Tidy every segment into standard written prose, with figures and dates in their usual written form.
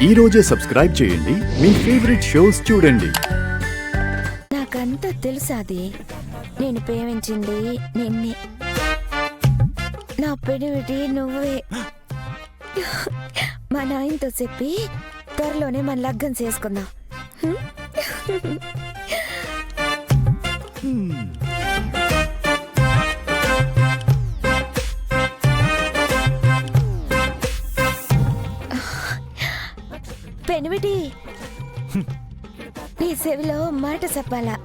ఈ రోజే సబ్స్క్రైబ్ చేయండి, మీ ఫేవరెట్ షోస్ చూడండి. నాకంతా తెలుసాది, నేను ప్రేమించింది నిన్నే. నా పెనివిటి నువ్వే. మా నాయనతో చెప్పి త్వరలోనే మన లగ్గం చేసుకుందాం. పెనివిటి, నీ చెవిలో మాట చెప్పాలా?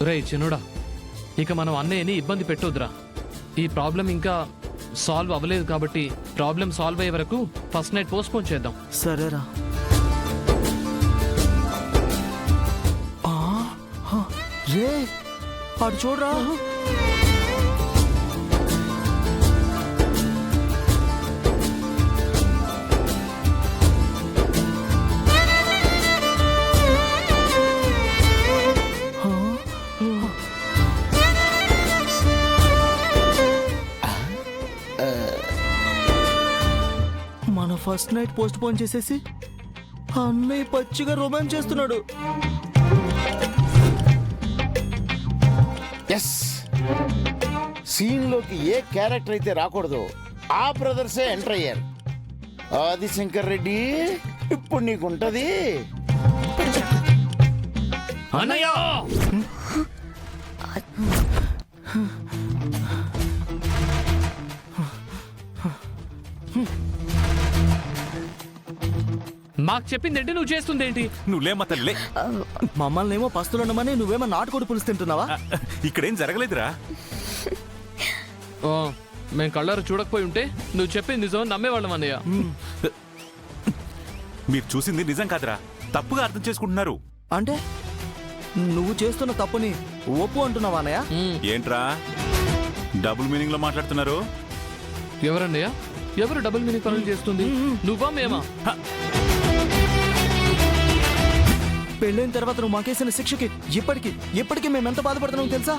రే చిన్నోడా, ఇక మనం అన్నయ్యని ఇబ్బంది పెట్టొద్దురా. ఈ ప్రాబ్లం ఇంకా సాల్వ్ అవ్వలేదు కాబట్టి ప్రాబ్లం సాల్వ్ అయ్యే వరకు ఫస్ట్ నైట్ పోస్ట్పోన్ చేద్దాం. సరేరా. రే అటు చూడరా. మన ఫస్ట్ నైట్ పోస్ట్ పోన్ చేసేసి అన్నయ్య పచ్చిగా రొమాన్స్ చేస్తున్నాడు. ఎస్, సీన్ లోకి ఏ క్యారెక్టర్ అయితే రాకూడదు ఆ బ్రదర్సే ఎంటర్ అయ్యారు. ఆదిశంకర్ రెడ్డి, ఇప్పుడు నీకుంటది. అన్నయ్య మాకు చెప్పిందేంటి, నువ్వు చేస్తుందేంటి? నువ్వులేమ్మా తల్లి. మమ్మల్ని ఏమో పస్తులుండమని నువ్వేమో నాటుకోడి పులుసు తింటున్నావా? ఇక్కడేం జరగలేదురా. మేము కళ్ళారు చూడకపోయి ఉంటే నువ్వు చెప్పింది నిజం నమ్మేవాళ్ళం అన్నయ్య. మీరు చూసింది నిజం కాదురా, తప్పుగా అర్థం చేసుకుంటున్నారు. అంటే నువ్వు చేస్తున్న తప్పుని ఒప్పు అంటున్నావా అన్నయ్య? ఏంట్రా డబుల్ మీనింగ్ లో మాట్లాడుతున్నారు? ఎవరన్నయ్య? ఎవరు డబుల్ మీనింగ్ పనులు చేస్తుంది? నువ్వా మేమా? పెళ్ళైన తర్వాత నువ్వు మాకేసిన శిక్షకి ఇప్పటికీ మేమెంత బాధపడుతున్నావు తెలుసా?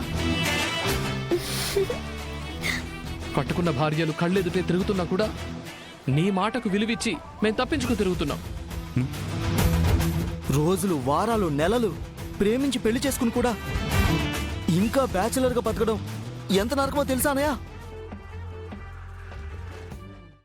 కట్టుకున్న భార్యలు కళ్ళెదుటే తిరుగుతున్నా కూడా నీ మాటకు విలువిచ్చి మేము తప్పించుకు తిరుగుతున్నాం. రోజులు, వారాలు, నెలలు ప్రేమించి పెళ్లి చేసుకుని కూడా ఇంకా బ్యాచులర్ గా బతకడం ఎంత నరకమో తెలుసా అన్నయ్య?